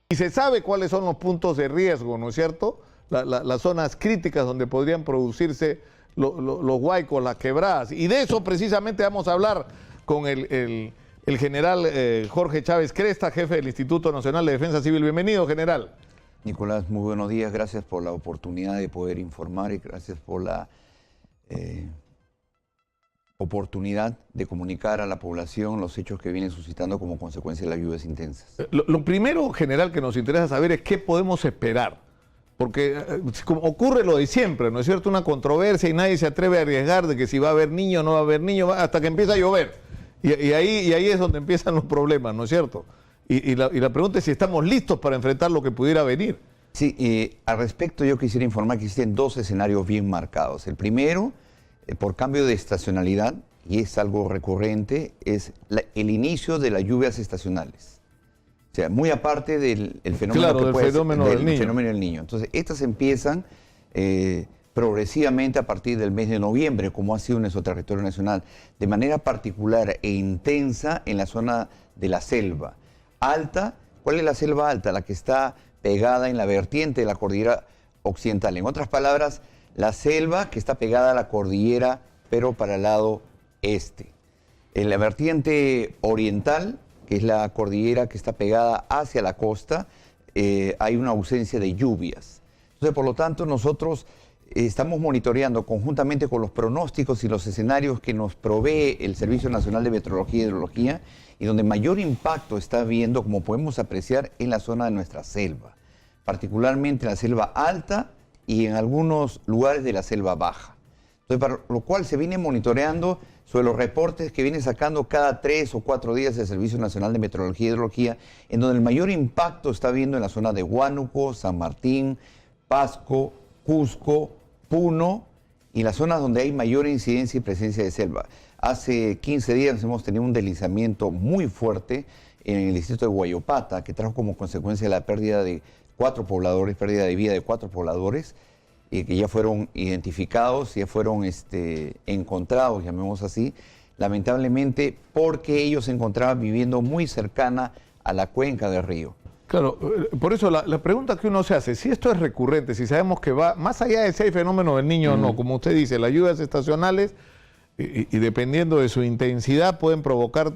Y se sabe cuáles son los puntos de riesgo, ¿no es cierto? Las zonas críticas donde podrían producirse los huaicos, las quebradas. Y de eso precisamente vamos a hablar con el general Jorge Chávez Cresta, jefe del Instituto Nacional de Defensa Civil. Bienvenido, general. Nicolás, muy buenos días. Gracias por la oportunidad de poder informar y gracias por la oportunidad de comunicar a la población los hechos que vienen suscitando como consecuencia de las lluvias intensas. Lo primero, general, que nos interesa saber es qué podemos esperar. Porque como ocurre lo de siempre, ¿no es cierto? Una controversia y nadie se atreve a arriesgar de que si va a haber niño o no va a haber niño, hasta que empieza a llover. Y ahí es donde empiezan los problemas, ¿no es cierto? Y la pregunta es si estamos listos para enfrentar lo que pudiera venir. Sí, al respecto yo quisiera informar que existen dos escenarios bien marcados. El primero, por cambio de estacionalidad, y es algo recurrente, es el inicio de las lluvias estacionales. O sea, muy aparte del fenómeno, claro, del fenómeno del niño. Entonces, estas empiezan progresivamente a partir del mes de noviembre, como ha sido en nuestro territorio nacional, de manera particular e intensa en la zona de la selva alta. ¿Cuál es la selva alta? La que está pegada en la vertiente de la cordillera occidental. En otras palabras, la selva que está pegada a la cordillera, pero para el lado este. En la vertiente oriental, que es la cordillera que está pegada hacia la costa, hay una ausencia de lluvias. Entonces, por lo tanto, nosotros estamos monitoreando conjuntamente con los pronósticos y los escenarios que nos provee el Servicio Nacional de Meteorología y Hidrología, y donde mayor impacto está habiendo, como podemos apreciar, en la zona de nuestra selva, particularmente en la selva alta y en algunos lugares de la selva baja. Entonces, para lo cual se viene monitoreando sobre los reportes que viene sacando cada 3 o 4 días el Servicio Nacional de Meteorología y Hidrología, en donde el mayor impacto está habiendo en la zona de Huánuco, San Martín, Pasco, Cusco, Puno y las zonas donde hay mayor incidencia y presencia de selva. Hace 15 días hemos tenido un deslizamiento muy fuerte en el distrito de Huayopata, que trajo como consecuencia la pérdida de 4 pobladores, pérdida de vida de 4 pobladores, que ya fueron identificados, ya fueron encontrados, llamemos así, lamentablemente porque ellos se encontraban viviendo muy cercana a la cuenca del río. Claro, por eso la pregunta que uno se hace, si esto es recurrente, si sabemos que va más allá de si hay fenómeno del niño o no, como usted dice, las lluvias estacionales y dependiendo de su intensidad pueden provocar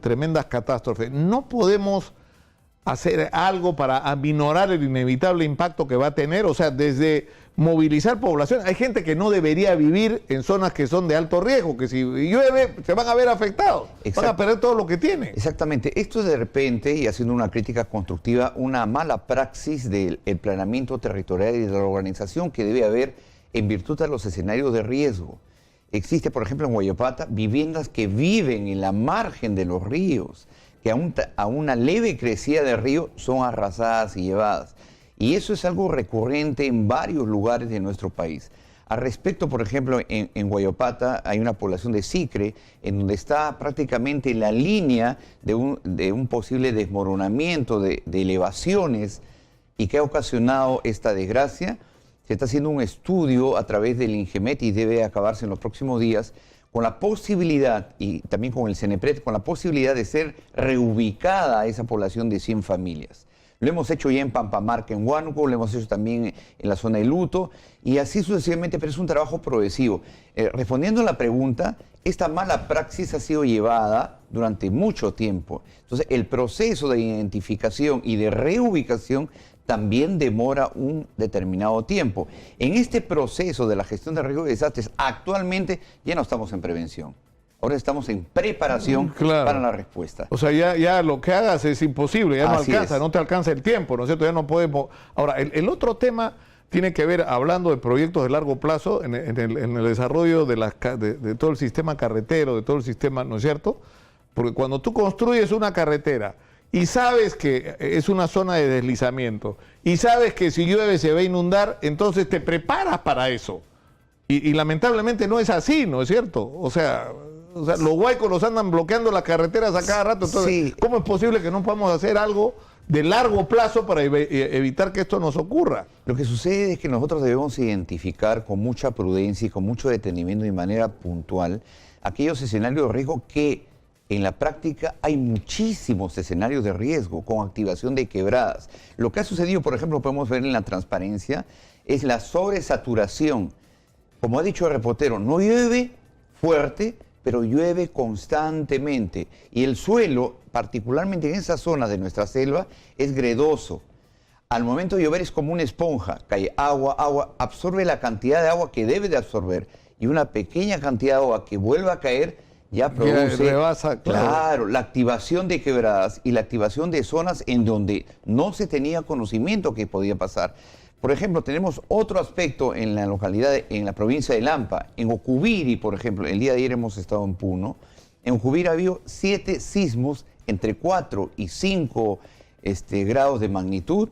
tremendas catástrofes. No podemos hacer algo para aminorar el inevitable impacto que va a tener, o sea, desde movilizar población. Hay gente que no debería vivir en zonas que son de alto riesgo, que si llueve se van a ver afectados, van a perder todo lo que tienen. Exactamente. Esto es de repente, y haciendo una crítica constructiva, una mala praxis del planeamiento territorial y de la organización que debe haber en virtud de los escenarios de riesgo. Existe, por ejemplo, en Huayopata, viviendas que viven en la margen de los ríos, que a una leve crecida de río son arrasadas y llevadas. Y eso es algo recurrente en varios lugares de nuestro país. Al respecto, por ejemplo, en Huayopata hay una población de Sicre, en donde está prácticamente la línea de un posible desmoronamiento de elevaciones y que ha ocasionado esta desgracia. Se está haciendo un estudio a través del INGEMET y debe acabarse en los próximos días, con la posibilidad, y también con el CENEPRED, con la posibilidad de ser reubicada a esa población de 100 familias. Lo hemos hecho ya en Pampamarca, en Huánuco, lo hemos hecho también en la zona de Luto, y así sucesivamente, pero es un trabajo progresivo. Respondiendo a la pregunta, esta mala praxis ha sido llevada durante mucho tiempo. Entonces, el proceso de identificación y de reubicación también demora un determinado tiempo. En este proceso de la gestión de riesgos y desastres, actualmente ya no estamos en prevención. Ahora estamos en preparación para la respuesta. O sea, ya lo que hagas es imposible, ya no alcanza, no te alcanza el tiempo, ¿no es cierto? Ya no podemos... Ahora, el otro tema tiene que ver, hablando de proyectos de largo plazo, en el desarrollo de todo el sistema carretero, de todo el sistema, ¿no es cierto? Porque cuando tú construyes una carretera y sabes que es una zona de deslizamiento y sabes que si llueve se va a inundar, entonces te preparas para eso. Y lamentablemente no es así, ¿no es cierto? O sea, los huaicos los andan bloqueando las carreteras a cada rato. Entonces, sí. ¿Cómo es posible que no podamos hacer algo de largo plazo para evitar que esto nos ocurra? Lo que sucede es que nosotros debemos identificar con mucha prudencia y con mucho detenimiento y de manera puntual aquellos escenarios de riesgo que en la práctica hay muchísimos escenarios de riesgo con activación de quebradas. Lo que ha sucedido, por ejemplo, podemos ver en la transparencia, es la sobresaturación. Como ha dicho el reportero, no llueve fuerte, pero llueve constantemente. Y el suelo, particularmente en esa zona de nuestra selva, es gredoso. Al momento de llover es como una esponja, cae agua, absorbe la cantidad de agua que debe de absorber y una pequeña cantidad de agua que vuelva a caer ya produce, rebasa, claro, la activación de quebradas y la activación de zonas en donde no se tenía conocimiento que podía pasar. Por ejemplo, tenemos otro aspecto en la localidad, en la provincia de Lampa, en Ocubiri, por ejemplo, el día de ayer hemos estado en Puno, en Ocubiri ha habido 7 sismos entre 4 y 5 grados de magnitud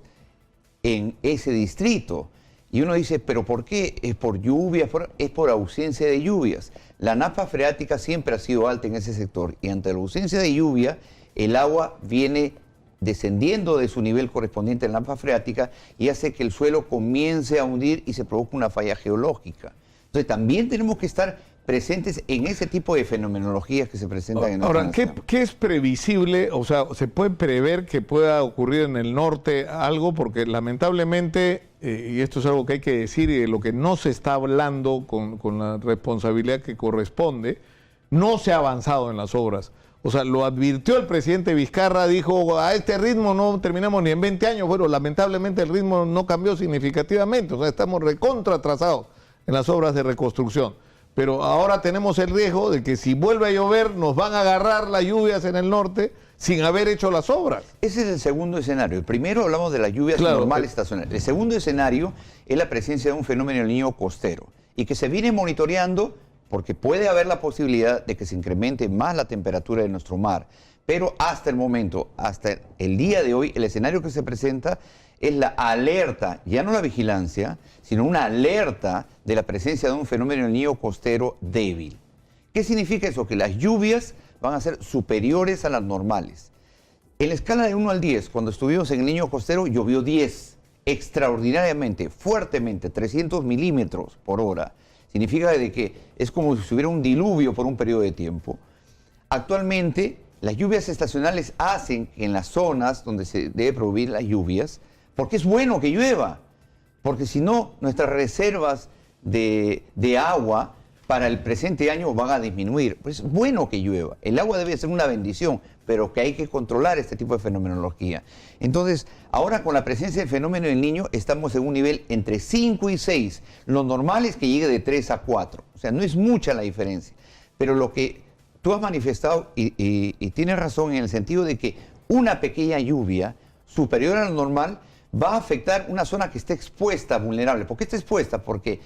en ese distrito. Y uno dice, ¿pero por qué? ¿Es por lluvias? Es por ausencia de lluvias. La napa freática siempre ha sido alta en ese sector y ante la ausencia de lluvia, el agua viene descendiendo de su nivel correspondiente en la napa freática y hace que el suelo comience a hundir y se provoca una falla geológica. Entonces también tenemos que estar presentes en ese tipo de fenomenologías que se presentan en nuestra nación. Ahora, ¿qué es previsible? O sea, ¿se puede prever que pueda ocurrir en el norte algo? Porque lamentablemente, y esto es algo que hay que decir, y de lo que no se está hablando con la responsabilidad que corresponde, no se ha avanzado en las obras. O sea, lo advirtió el presidente Vizcarra, dijo, a este ritmo no terminamos ni en 20 años. Bueno, lamentablemente el ritmo no cambió significativamente, o sea, estamos recontra atrasados en las obras de reconstrucción. Pero ahora tenemos el riesgo de que si vuelve a llover nos van a agarrar las lluvias en el norte sin haber hecho las obras. Ese es el segundo escenario. El primero hablamos de las lluvias normales estacionales. El segundo escenario es la presencia de un fenómeno El Niño costero y que se viene monitoreando porque puede haber la posibilidad de que se incremente más la temperatura de nuestro mar. Pero hasta el momento, hasta el día de hoy, el escenario que se presenta es la alerta, ya no la vigilancia, sino una alerta de la presencia de un fenómeno El Niño costero débil. ¿Qué significa eso? Que las lluvias van a ser superiores a las normales. En la escala de 1 al 10, cuando estuvimos en El Niño costero, llovió 10, extraordinariamente, fuertemente, 300 milímetros por hora. Significa de que es como si hubiera un diluvio por un periodo de tiempo. Actualmente, las lluvias estacionales hacen que en las zonas donde se debe prohibir las lluvias, porque es bueno que llueva, porque si no, nuestras reservas de agua para el presente año van a disminuir. Pues es bueno que llueva, el agua debe ser una bendición, pero que hay que controlar este tipo de fenomenología. Entonces, ahora con la presencia del fenómeno del Niño, estamos en un nivel entre 5 y 6. Lo normal es que llegue de 3 a 4, o sea, no es mucha la diferencia. Pero lo que tú has manifestado, y tienes razón en el sentido de que una pequeña lluvia superior a lo normal va a afectar una zona que esté expuesta, vulnerable. ¿Por qué está expuesta? Porque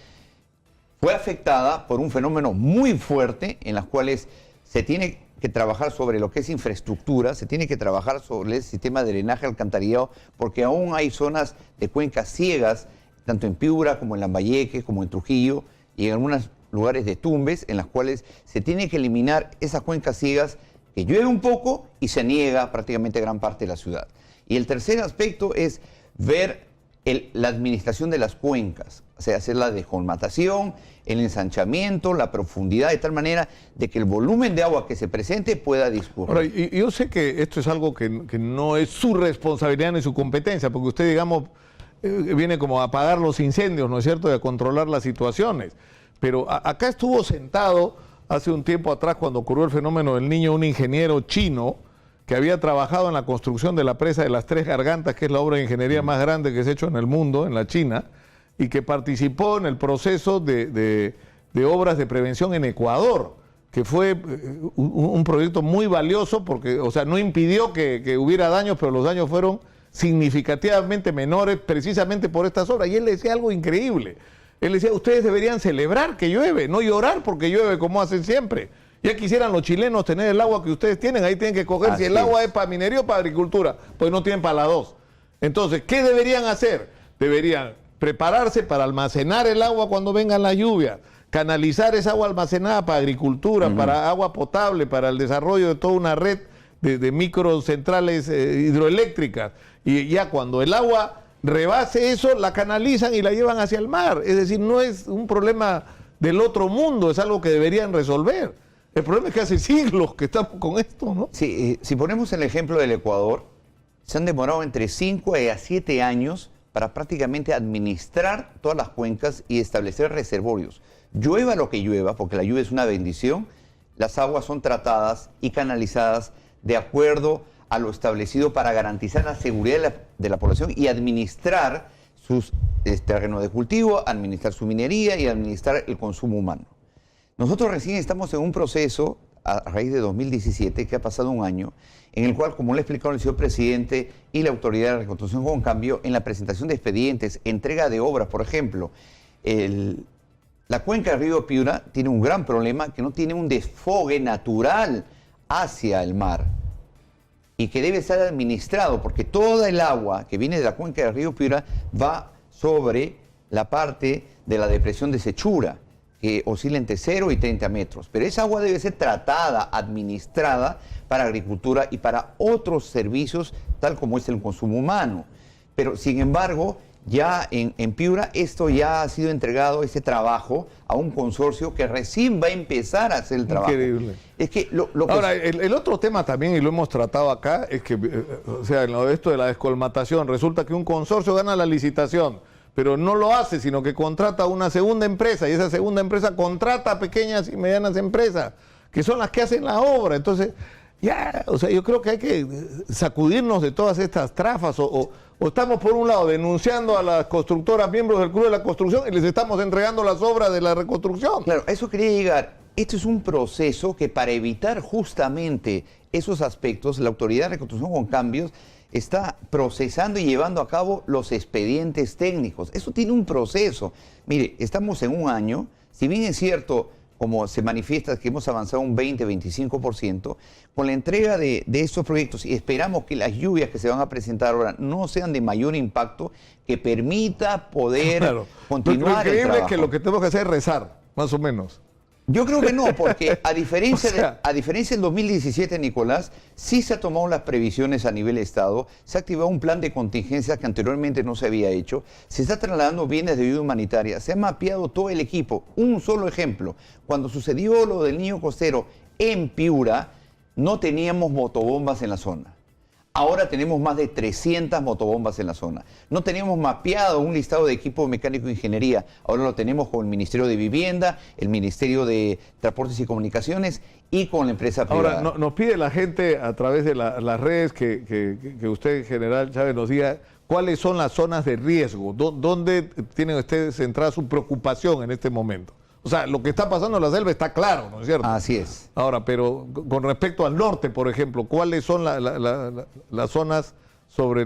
fue afectada por un fenómeno muy fuerte en las cuales se tiene que trabajar sobre lo que es infraestructura, se tiene que trabajar sobre el sistema de drenaje alcantarillado, porque aún hay zonas de cuencas ciegas, tanto en Piura como en Lambayeque, como en Trujillo, y en algunos lugares de Tumbes, en las cuales se tiene que eliminar esas cuencas ciegas, que llueve un poco y se niega prácticamente gran parte de la ciudad. Y el tercer aspecto es ver la administración de las cuencas, o sea, hacer la descolmatación, el ensanchamiento, la profundidad, de tal manera de que el volumen de agua que se presente pueda discurrir. Ahora, yo sé que esto es algo que no es su responsabilidad ni su competencia, porque usted, digamos, viene como a apagar los incendios, ¿no es cierto?, y a controlar las situaciones. Pero acá estuvo sentado hace un tiempo atrás, cuando ocurrió el fenómeno del Niño, un ingeniero chino que había trabajado en la construcción de la presa de las Tres Gargantas, que es la obra de ingeniería más grande que se ha hecho en el mundo, en la China, y que participó en el proceso de obras de prevención en Ecuador, que fue un proyecto muy valioso porque, o sea, no impidió que hubiera daños, pero los daños fueron significativamente menores precisamente por estas obras. Y él decía algo increíble. Él decía, ustedes deberían celebrar que llueve, no llorar porque llueve como hacen siempre. Ya quisieran los chilenos tener el agua que ustedes tienen, ahí tienen que coger, si el agua es para minería o para agricultura, pues no tienen para las dos. Entonces, ¿qué deberían hacer? Deberían prepararse para almacenar el agua cuando vengan las lluvias, canalizar esa agua almacenada para agricultura, para agua potable, para el desarrollo de toda una red de microcentrales hidroeléctricas. Y ya cuando el agua rebase eso, la canalizan y la llevan hacia el mar. Es decir, no es un problema del otro mundo, es algo que deberían resolver. El problema es que hace siglos que estamos con esto, ¿no? Sí, si ponemos el ejemplo del Ecuador, se han demorado entre 5 a 7 años para prácticamente administrar todas las cuencas y establecer reservorios. Llueva lo que llueva, porque la lluvia es una bendición, las aguas son tratadas y canalizadas de acuerdo a lo establecido para garantizar la seguridad de la población y administrar sus terrenos de cultivo, administrar su minería y administrar el consumo humano. Nosotros recién estamos en un proceso, a raíz de 2017, que ha pasado un año, en el cual, como le explicaron el señor presidente y la Autoridad de Reconstrucción con Cambio, en la presentación de expedientes, entrega de obras, por ejemplo, la cuenca del río Piura tiene un gran problema, que no tiene un desfogue natural hacia el mar y que debe ser administrado, porque toda el agua que viene de la cuenca del río Piura va sobre la parte de la depresión de Sechura, que oscila entre 0 y 30 metros. Pero esa agua debe ser tratada, administrada para agricultura y para otros servicios, tal como es el consumo humano. Pero, sin embargo, ya en Piura esto ya ha sido entregado, este trabajo, a un consorcio que recién va a empezar a hacer el trabajo. Increíble. Es que Ahora, el otro tema también, y lo hemos tratado acá, es que, o sea, en esto de la descolmatación, resulta que un consorcio gana la licitación, pero no lo hace, sino que contrata a una segunda empresa, y esa segunda empresa contrata a pequeñas y medianas empresas, que son las que hacen la obra. Entonces, ya, o sea, yo creo que hay que sacudirnos de todas estas trafas, o estamos por un lado denunciando a las constructoras, miembros del Club de la Construcción, y les estamos entregando las obras de la reconstrucción. Claro, a eso quería llegar. Esto es un proceso que, para evitar justamente esos aspectos, la Autoridad de Reconstrucción con Cambios está procesando y llevando a cabo los expedientes técnicos. Eso tiene un proceso. Mire, estamos en un año, si bien es cierto, como se manifiesta, que hemos avanzado un 20-25%, con la entrega de estos proyectos, y esperamos que las lluvias que se van a presentar ahora no sean de mayor impacto, que permita poder continuar lo increíble el trabajo. Es que lo que tenemos que hacer es rezar, más o menos. Yo creo que no, porque a diferencia del 2017, Nicolás, sí se han tomado las previsiones a nivel Estado, se ha activado un plan de contingencia que anteriormente no se había hecho, se está trasladando bienes de ayuda humanitaria, se ha mapeado todo el equipo. Un solo ejemplo, cuando sucedió lo del niño costero en Piura, no teníamos motobombas en la zona. Ahora tenemos más de 300 motobombas en la zona. No teníamos mapeado un listado de equipo mecánico de ingeniería. Ahora lo tenemos con el Ministerio de Vivienda, el Ministerio de Transportes y Comunicaciones y con la empresa privada. Ahora, nos pide la gente a través de las redes que usted, general Chávez, nos diga cuáles son las zonas de riesgo. ¿Dónde tiene usted centrada su preocupación en este momento? O sea, lo que está pasando en la selva está claro, ¿no es cierto? Así es. Ahora, pero con respecto al norte, por ejemplo, ¿cuáles son las zonas sobre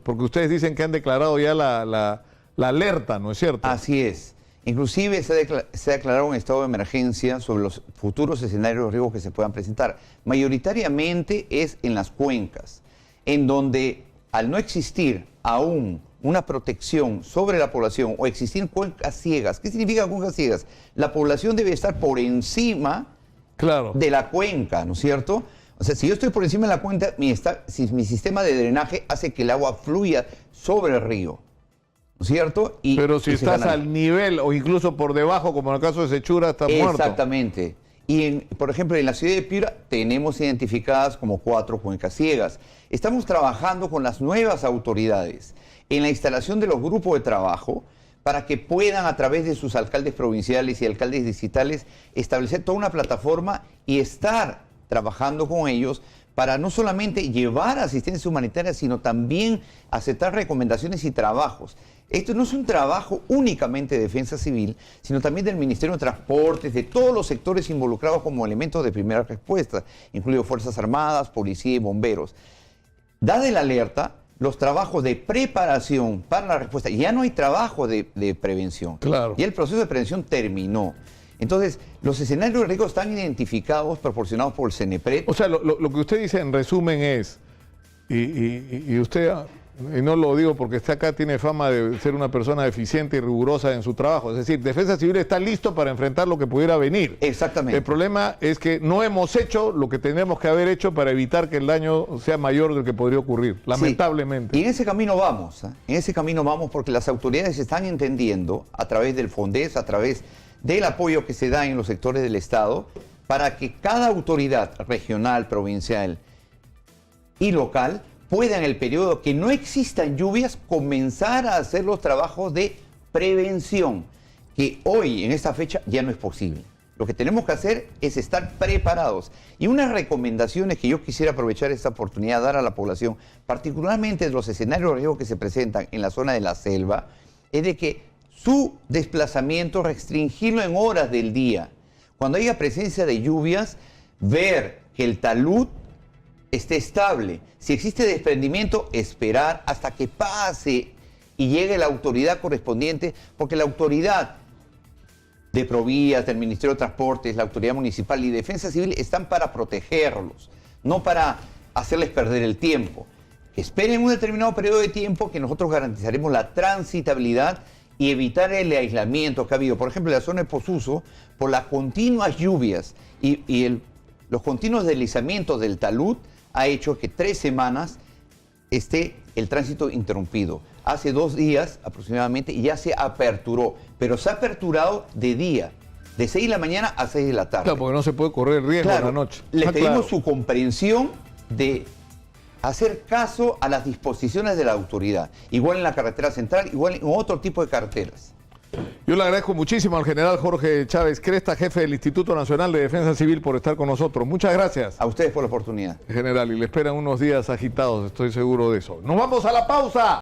porque ustedes dicen que han declarado ya la alerta, ¿no es cierto? Así es. Inclusive se ha declarado un estado de emergencia sobre los futuros escenarios de riesgo que se puedan presentar. Mayoritariamente es en las cuencas, en donde, al no existir aún una protección sobre la población o existir cuencas ciegas. ¿Qué significa cuencas ciegas? La población debe estar por encima de la cuenca, ¿no es cierto? O sea, si yo estoy por encima de la cuenca, mi sistema de drenaje hace que el agua fluya sobre el río, ¿no es cierto? Pero si estás al nivel o incluso por debajo, como en el caso de Sechura, estás muerto. Exactamente. Y, por ejemplo, en la ciudad de Piura tenemos identificadas como 4 cuencas ciegas. Estamos trabajando con las nuevas autoridades en la instalación de los grupos de trabajo para que puedan, a través de sus alcaldes provinciales y alcaldes distritales, establecer toda una plataforma y estar trabajando con ellos para no solamente llevar asistencia humanitaria, sino también aceptar recomendaciones y trabajos. Esto no es un trabajo únicamente de defensa civil, sino también del Ministerio de Transportes, de todos los sectores involucrados como elementos de primera respuesta, incluido Fuerzas Armadas, Policía y Bomberos. Dada la alerta, los trabajos de preparación para la respuesta, ya no hay trabajo de prevención. Claro. Ya el proceso de prevención terminó. Entonces, los escenarios de riesgo están identificados, proporcionados por el CENEPRED. O sea, lo que usted dice en resumen es, y usted, y no lo digo porque está acá, tiene fama de ser una persona eficiente y rigurosa en su trabajo. Es decir, Defensa Civil está listo para enfrentar lo que pudiera venir. Exactamente. El problema es que no hemos hecho lo que tenemos que haber hecho para evitar que el daño sea mayor del que podría ocurrir, lamentablemente. Sí. Y en ese camino vamos, en ese camino vamos, porque las autoridades están entendiendo, a través del FONDES, a través del apoyo que se da en los sectores del Estado, para que cada autoridad regional, provincial y local pueda, en el periodo que no existan lluvias, comenzar a hacer los trabajos de prevención, que hoy, en esta fecha, ya no es posible. Lo que tenemos que hacer es estar preparados. Y unas recomendaciones que yo quisiera aprovechar esta oportunidad de dar a la población, particularmente de los escenarios de riesgo que se presentan en la zona de la selva, es de que su desplazamiento restringirlo en horas del día. Cuando haya presencia de lluvias, ver que el talud esté estable. Si existe desprendimiento, esperar hasta que pase y llegue la autoridad correspondiente, porque la autoridad de Provías, del Ministerio de Transportes, la autoridad municipal y Defensa Civil están para protegerlos, no para hacerles perder el tiempo. Esperen un determinado periodo de tiempo que nosotros garantizaremos la transitabilidad y evitar el aislamiento que ha habido. Por ejemplo, en la zona de Posuso, por las continuas lluvias y los continuos deslizamientos del talud, ha hecho que 3 semanas esté el tránsito interrumpido. Hace 2 días aproximadamente ya se aperturó, pero se ha aperturado de día, de 6 de la mañana a 6 de la tarde. Claro, porque no se puede correr el riesgo en la noche. Le pedimos su comprensión de hacer caso a las disposiciones de la autoridad, igual en la carretera central, igual en otro tipo de carreteras. Yo le agradezco muchísimo al general Jorge Chávez Cresta, jefe del Instituto Nacional de Defensa Civil, por estar con nosotros. Muchas gracias. A ustedes por la oportunidad. General, y le esperan unos días agitados, estoy seguro de eso. ¡Nos vamos a la pausa!